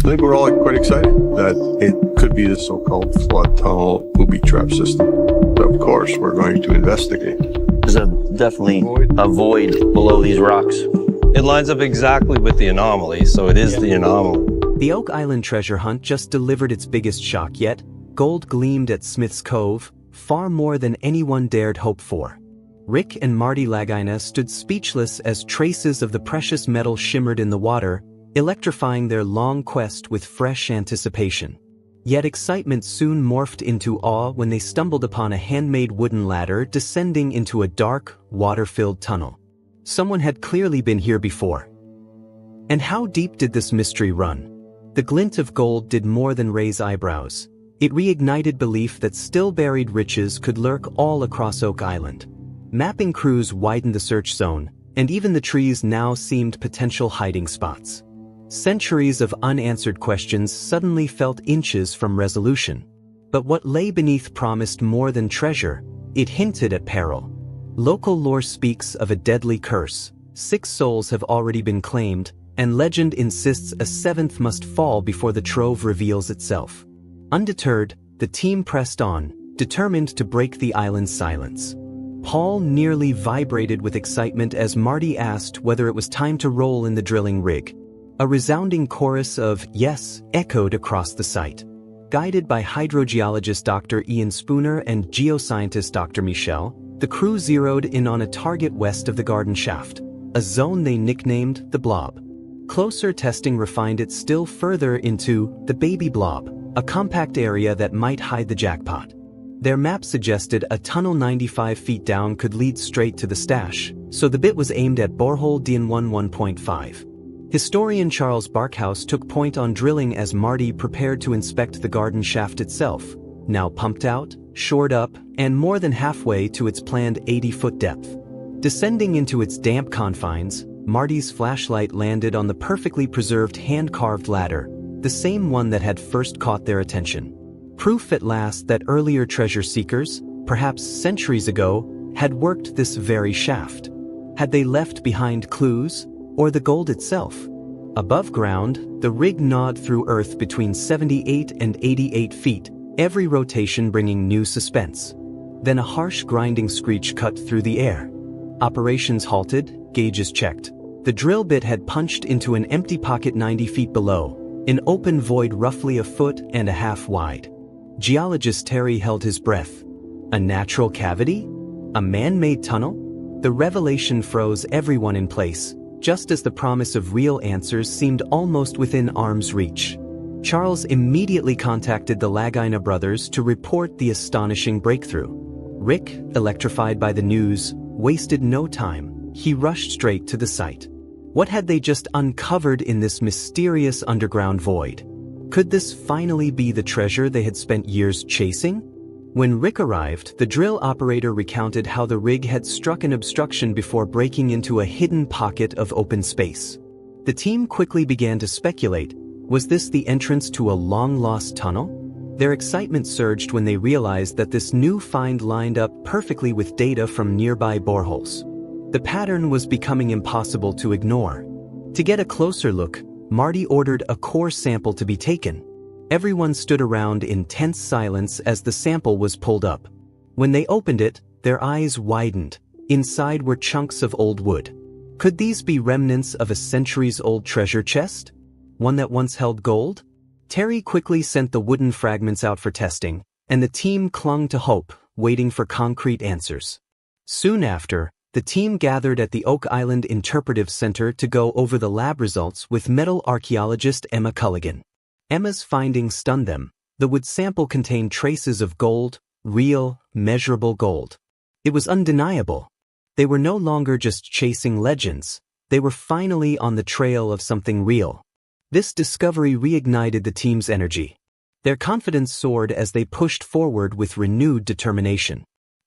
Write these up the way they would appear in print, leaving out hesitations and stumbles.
I think we're all quite excited that it could be the so-called flood tunnel booby trap system. But of course, we're going to investigate. There's definitely a void below these rocks. It lines up exactly with the anomaly, so it is the anomaly. The Oak Island treasure hunt just delivered its biggest shock yet. Gold gleamed at Smith's Cove, far more than anyone dared hope for. Rick and Marty Lagina stood speechless as traces of the precious metal shimmered in the water, electrifying their long quest with fresh anticipation. Yet excitement soon morphed into awe when they stumbled upon a handmade wooden ladder descending into a dark, water-filled tunnel. Someone had clearly been here before. And how deep did this mystery run? The glint of gold did more than raise eyebrows. It reignited belief that still-buried riches could lurk all across Oak Island. Mapping crews widened the search zone, and even the trees now seemed potential hiding spots. Centuries of unanswered questions suddenly felt inches from resolution. But what lay beneath promised more than treasure. It hinted at peril. Local lore speaks of a deadly curse. 6 souls have already been claimed, and legend insists a 7th must fall before the trove reveals itself. Undeterred, the team pressed on, determined to break the island's silence. Paul nearly vibrated with excitement as Marty asked whether it was time to roll in the drilling rig. A resounding chorus of yes echoed across the site. Guided by hydrogeologist Dr. Ian Spooner and geoscientist Dr. Michel, the crew zeroed in on a target west of the garden shaft, a zone they nicknamed the Blob. Closer testing refined it still further into the Baby Blob, a compact area that might hide the jackpot. Their map suggested a tunnel 95 feet down could lead straight to the stash, so the bit was aimed at borehole DN1 1.5. Historian Charles Barkhouse took point on drilling as Marty prepared to inspect the garden shaft itself, now pumped out, shored up, and more than halfway to its planned 80-foot depth. Descending into its damp confines, Marty's flashlight landed on the perfectly preserved hand-carved ladder, the same one that had first caught their attention. Proof at last that earlier treasure seekers, perhaps centuries ago, had worked this very shaft. Had they left behind clues, or the gold itself? Above ground, the rig gnawed through earth between 78 and 88 feet, every rotation bringing new suspense. Then a harsh grinding screech cut through the air. Operations halted, gauges checked. The drill bit had punched into an empty pocket 90 feet below, an open void roughly a foot and a half wide. Geologist Terry held his breath. A natural cavity? A man-made tunnel? The revelation froze everyone in place, just as the promise of real answers seemed almost within arm's reach. Charles immediately contacted the Lagina brothers to report the astonishing breakthrough. Rick, electrified by the news, wasted no time. He rushed straight to the site. What had they just uncovered in this mysterious underground void? Could this finally be the treasure they had spent years chasing? When Rick arrived, the drill operator recounted how the rig had struck an obstruction before breaking into a hidden pocket of open space. The team quickly began to speculate. Was this the entrance to a long-lost tunnel? Their excitement surged when they realized that this new find lined up perfectly with data from nearby boreholes. The pattern was becoming impossible to ignore. To get a closer look, Marty ordered a core sample to be taken. Everyone stood around in tense silence as the sample was pulled up. When they opened it, their eyes widened. Inside were chunks of old wood. Could these be remnants of a centuries-old treasure chest? One that once held gold? Terry quickly sent the wooden fragments out for testing, and the team clung to hope, waiting for concrete answers. Soon after, the team gathered at the Oak Island Interpretive Center to go over the lab results with metal archaeologist Emma Culligan. Emma's findings stunned them. The wood sample contained traces of gold, real, measurable gold. It was undeniable. They were no longer just chasing legends. They were finally on the trail of something real. This discovery reignited the team's energy. Their confidence soared as they pushed forward with renewed determination.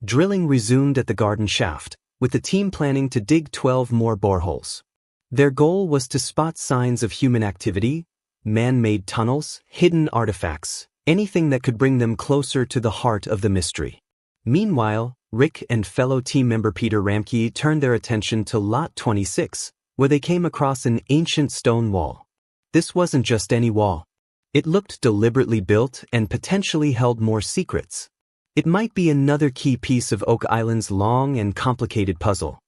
Drilling resumed at the garden shaft, with the team planning to dig 12 more boreholes. Their goal was to spot signs of human activity, man-made tunnels, hidden artifacts, anything that could bring them closer to the heart of the mystery. Meanwhile, Rick and fellow team member Peter Ramke turned their attention to Lot 26, where they came across an ancient stone wall. This wasn't just any wall. It looked deliberately built and potentially held more secrets. It might be another key piece of Oak Island's long and complicated puzzle.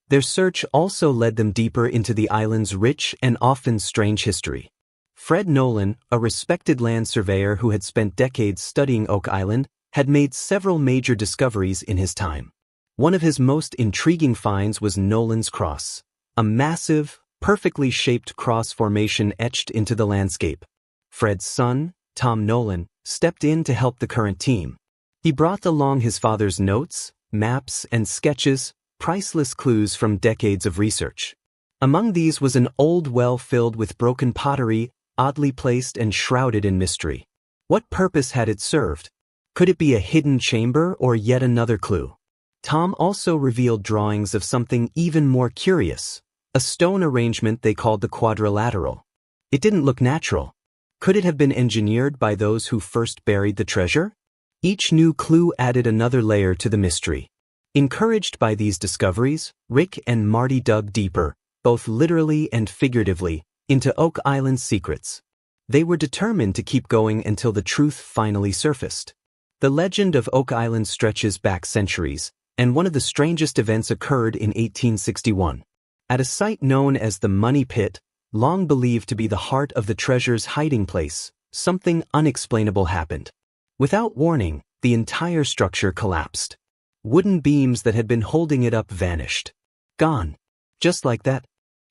Their search also led them deeper into the island's rich and often strange history. Fred Nolan, a respected land surveyor who had spent decades studying Oak Island, had made several major discoveries in his time. One of his most intriguing finds was Nolan's Cross, a massive, perfectly shaped cross formation etched into the landscape. Fred's son, Tom Nolan, stepped in to help the current team. He brought along his father's notes, maps, and sketches, priceless clues from decades of research. Among these was an old well filled with broken pottery, oddly placed and shrouded in mystery. What purpose had it served? Could it be a hidden chamber or yet another clue? Tom also revealed drawings of something even more curious, a stone arrangement they called the quadrilateral. It didn't look natural. Could it have been engineered by those who first buried the treasure? Each new clue added another layer to the mystery. Encouraged by these discoveries, Rick and Marty dug deeper, both literally and figuratively, into Oak Island's secrets. They were determined to keep going until the truth finally surfaced. The legend of Oak Island stretches back centuries, and one of the strangest events occurred in 1861. At a site known as the Money Pit, long believed to be the heart of the treasure's hiding place, something unexplainable happened. Without warning, the entire structure collapsed. Wooden beams that had been holding it up vanished. Gone. Just like that.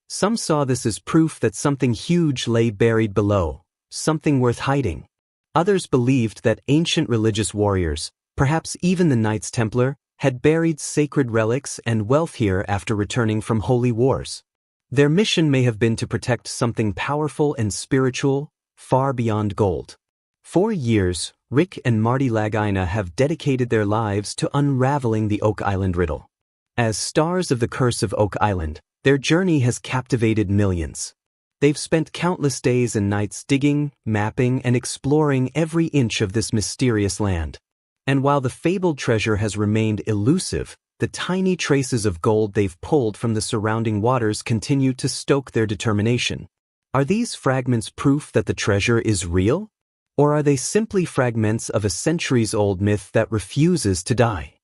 Some saw this as proof that something huge lay buried below, something worth hiding. Others believed that ancient religious warriors, perhaps even the Knights Templar, had buried sacred relics and wealth here after returning from holy wars. Their mission may have been to protect something powerful and spiritual, far beyond gold. For years, Rick and Marty Lagina have dedicated their lives to unraveling the Oak Island riddle. As stars of the Curse of Oak Island, their journey has captivated millions. They've spent countless days and nights digging, mapping, and exploring every inch of this mysterious land. And while the fabled treasure has remained elusive, the tiny traces of gold they've pulled from the surrounding waters continue to stoke their determination. Are these fragments proof that the treasure is real? Or are they simply fragments of a centuries-old myth that refuses to die?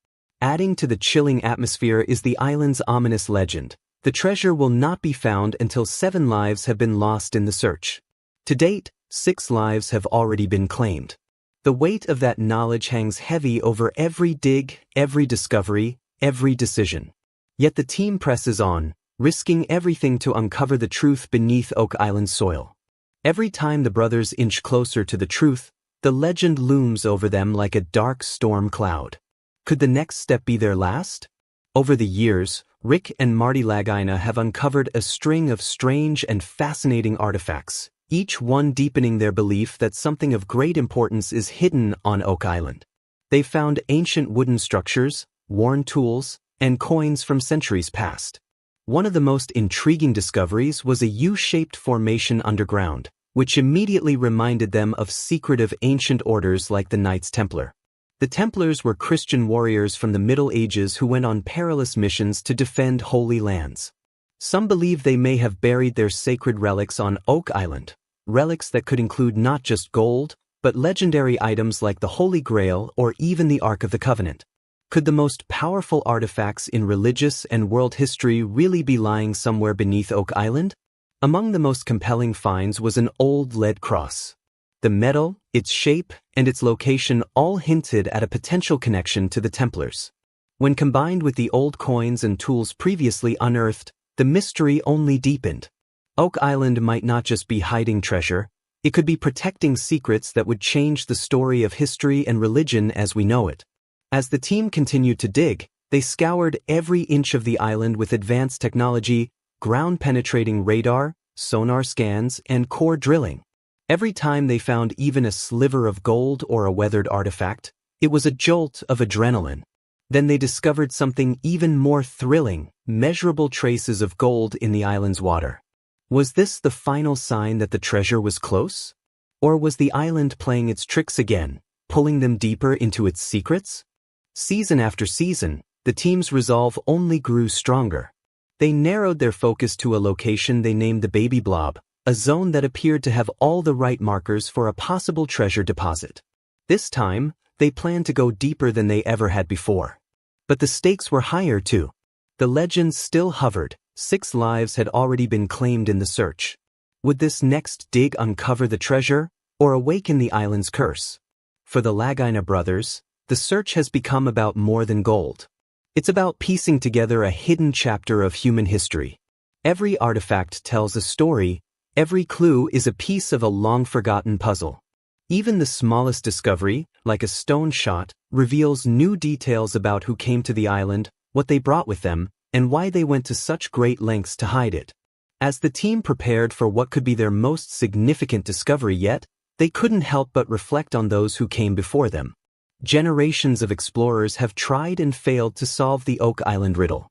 Adding to the chilling atmosphere is the island's ominous legend. The treasure will not be found until 7 lives have been lost in the search. To date, 6 lives have already been claimed. The weight of that knowledge hangs heavy over every dig, every discovery, every decision. Yet the team presses on, risking everything to uncover the truth beneath Oak Island's soil. Every time the brothers inch closer to the truth, the legend looms over them like a dark storm cloud. Could the next step be their last? Over the years, Rick and Marty Lagina have uncovered a string of strange and fascinating artifacts, each one deepening their belief that something of great importance is hidden on Oak Island. They've found ancient wooden structures, worn tools, and coins from centuries past. One of the most intriguing discoveries was a U-shaped formation underground, which immediately reminded them of secretive ancient orders like the Knights Templar. The Templars were Christian warriors from the Middle Ages who went on perilous missions to defend holy lands. Some believe they may have buried their sacred relics on Oak Island, relics that could include not just gold, but legendary items like the Holy Grail or even the Ark of the Covenant. Could the most powerful artifacts in religious and world history really be lying somewhere beneath Oak Island? Among the most compelling finds was an old lead cross. The metal, its shape, and its location all hinted at a potential connection to the Templars. When combined with the old coins and tools previously unearthed, the mystery only deepened. Oak Island might not just be hiding treasure, it could be protecting secrets that would change the story of history and religion as we know it. As the team continued to dig, they scoured every inch of the island with advanced technology, ground-penetrating radar, sonar scans, and core drilling. Every time they found even a sliver of gold or a weathered artifact, it was a jolt of adrenaline. Then they discovered something even more thrilling, measurable traces of gold in the island's water. Was this the final sign that the treasure was close? Or was the island playing its tricks again, pulling them deeper into its secrets? Season after season, the team's resolve only grew stronger. They narrowed their focus to a location they named the Baby Blob, a zone that appeared to have all the right markers for a possible treasure deposit. This time, they planned to go deeper than they ever had before. But the stakes were higher too. The legends still hovered. 6 lives had already been claimed in the search. Would this next dig uncover the treasure, or awaken the island's curse? For the Lagina brothers, the search has become about more than gold. It's about piecing together a hidden chapter of human history. Every artifact tells a story, every clue is a piece of a long-forgotten puzzle. Even the smallest discovery, like a stone shot, reveals new details about who came to the island, what they brought with them, and why they went to such great lengths to hide it. As the team prepared for what could be their most significant discovery yet, they couldn't help but reflect on those who came before them. Generations of explorers have tried and failed to solve the Oak Island riddle.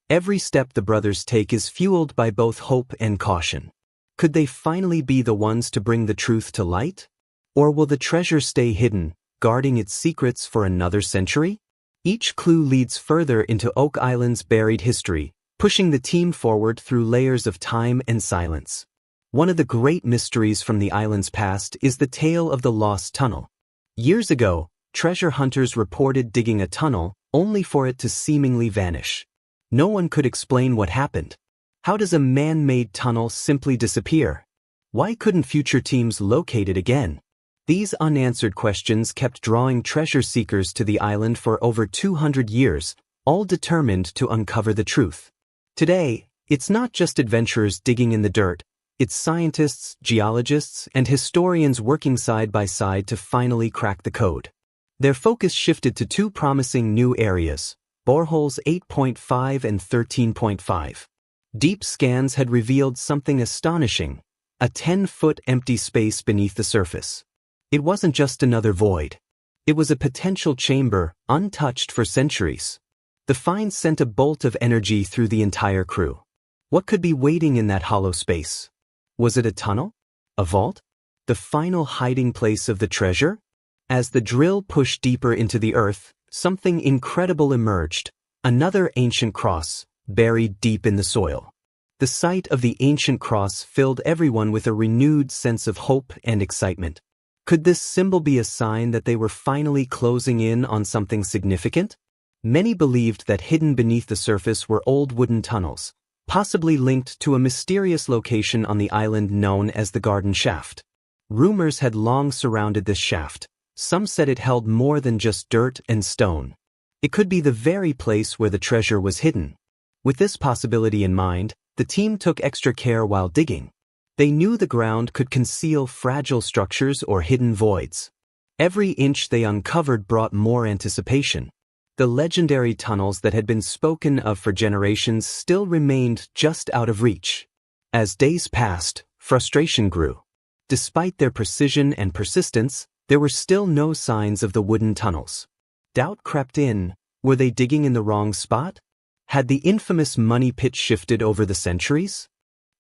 Every step the brothers take is fueled by both hope and caution. Could they finally be the ones to bring the truth to light? Or will the treasure stay hidden, guarding its secrets for another century? Each clue leads further into Oak Island's buried history, pushing the team forward through layers of time and silence. One of the great mysteries from the island's past is the tale of the lost tunnel. Years ago, treasure hunters reported digging a tunnel, only for it to seemingly vanish. No one could explain what happened. How does a man-made tunnel simply disappear? Why couldn't future teams locate it again? These unanswered questions kept drawing treasure seekers to the island for over 200 years, all determined to uncover the truth. Today, it's not just adventurers digging in the dirt, it's scientists, geologists, and historians working side by side to finally crack the code. Their focus shifted to 2 promising new areas, boreholes 8.5 and 13.5. Deep scans had revealed something astonishing, a 10-foot empty space beneath the surface. It wasn't just another void. It was a potential chamber, untouched for centuries. The find sent a bolt of energy through the entire crew. What could be waiting in that hollow space? Was it a tunnel? A vault? The final hiding place of the treasure? As the drill pushed deeper into the earth, something incredible emerged. Another ancient cross, buried deep in the soil. The sight of the ancient cross filled everyone with a renewed sense of hope and excitement. Could this symbol be a sign that they were finally closing in on something significant? Many believed that hidden beneath the surface were old wooden tunnels, possibly linked to a mysterious location on the island known as the Garden Shaft. Rumors had long surrounded this shaft. Some said it held more than just dirt and stone. It could be the very place where the treasure was hidden. With this possibility in mind, the team took extra care while digging. They knew the ground could conceal fragile structures or hidden voids. Every inch they uncovered brought more anticipation. The legendary tunnels that had been spoken of for generations still remained just out of reach. As days passed, frustration grew. Despite their precision and persistence, there were still no signs of the wooden tunnels. Doubt crept in. Were they digging in the wrong spot? Had the infamous money pit shifted over the centuries?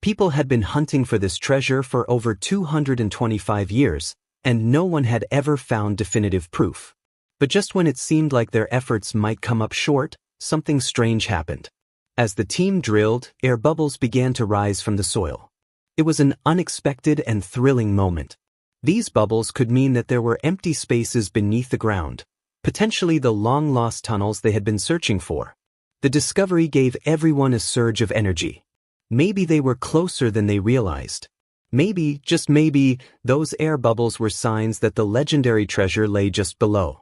People had been hunting for this treasure for over 225 years, and no one had ever found definitive proof. But just when it seemed like their efforts might come up short, something strange happened. As the team drilled, air bubbles began to rise from the soil. It was an unexpected and thrilling moment. These bubbles could mean that there were empty spaces beneath the ground, potentially the long-lost tunnels they had been searching for. The discovery gave everyone a surge of energy. Maybe they were closer than they realized. Maybe, just maybe, those air bubbles were signs that the legendary treasure lay just below.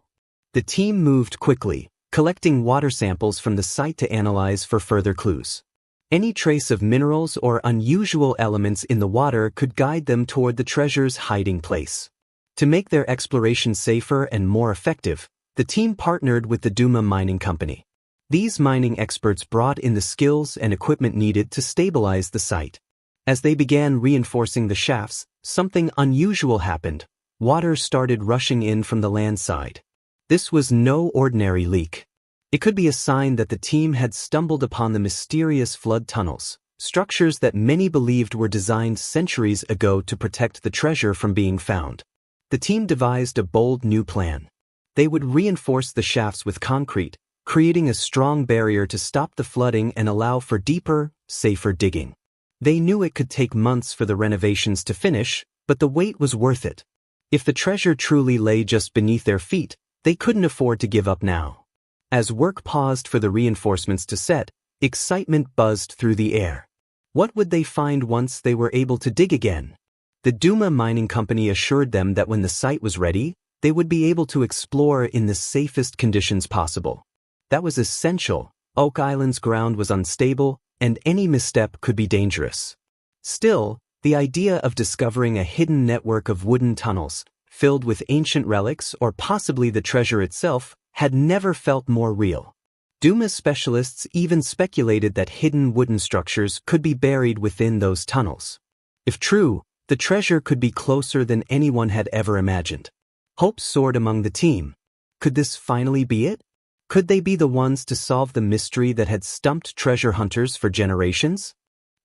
The team moved quickly, collecting water samples from the site to analyze for further clues. Any trace of minerals or unusual elements in the water could guide them toward the treasure's hiding place. To make their exploration safer and more effective, the team partnered with the Duma Mining Company. These mining experts brought in the skills and equipment needed to stabilize the site. As they began reinforcing the shafts, something unusual happened. Water started rushing in from the land side. This was no ordinary leak. It could be a sign that the team had stumbled upon the mysterious flood tunnels, structures that many believed were designed centuries ago to protect the treasure from being found. The team devised a bold new plan. They would reinforce the shafts with concrete, creating a strong barrier to stop the flooding and allow for deeper, safer digging. They knew it could take months for the renovations to finish, but the wait was worth it. If the treasure truly lay just beneath their feet, they couldn't afford to give up now. As work paused for the reinforcements to set, excitement buzzed through the air. What would they find once they were able to dig again? The Duma Mining Company assured them that when the site was ready, they would be able to explore in the safest conditions possible. That was essential. Oak Island's ground was unstable, and any misstep could be dangerous. Still, the idea of discovering a hidden network of wooden tunnels, filled with ancient relics or possibly the treasure itself, had never felt more real. Duma's specialists even speculated that hidden wooden structures could be buried within those tunnels. If true, the treasure could be closer than anyone had ever imagined. Hope soared among the team. Could this finally be it? Could they be the ones to solve the mystery that had stumped treasure hunters for generations?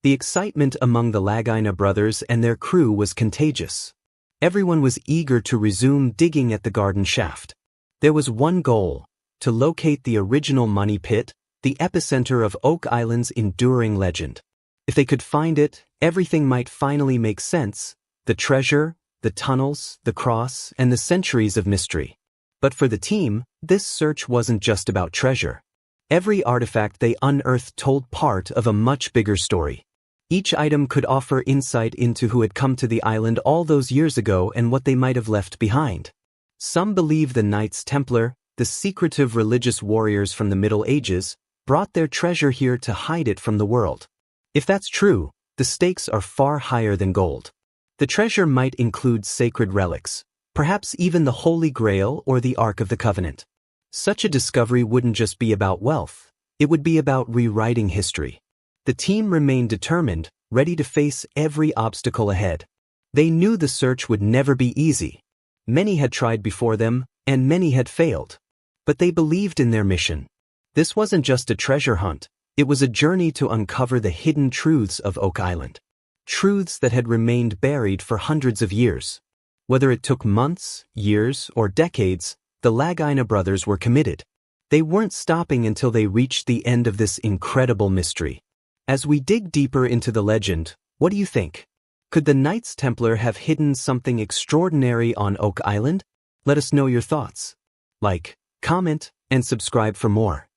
The excitement among the Lagina brothers and their crew was contagious. Everyone was eager to resume digging at the garden shaft. There was one goal: to locate the original money pit, the epicenter of Oak Island's enduring legend. If they could find it, everything might finally make sense: the treasure, the tunnels, the cross, and the centuries of mystery. But for the team, this search wasn't just about treasure. Every artifact they unearthed told part of a much bigger story. Each item could offer insight into who had come to the island all those years ago and what they might have left behind. Some believe the Knights Templar, the secretive religious warriors from the Middle Ages, brought their treasure here to hide it from the world. If that's true, the stakes are far higher than gold. The treasure might include sacred relics, perhaps even the Holy Grail or the Ark of the Covenant. Such a discovery wouldn't just be about wealth, it would be about rewriting history. The team remained determined, ready to face every obstacle ahead. They knew the search would never be easy. Many had tried before them, and many had failed. But they believed in their mission. This wasn't just a treasure hunt, it was a journey to uncover the hidden truths of Oak Island. Truths that had remained buried for hundreds of years. Whether it took months, years, or decades, the Lagina brothers were committed. They weren't stopping until they reached the end of this incredible mystery. As we dig deeper into the legend, what do you think? Could the Knights Templar have hidden something extraordinary on Oak Island? Let us know your thoughts. Like, comment, and subscribe for more.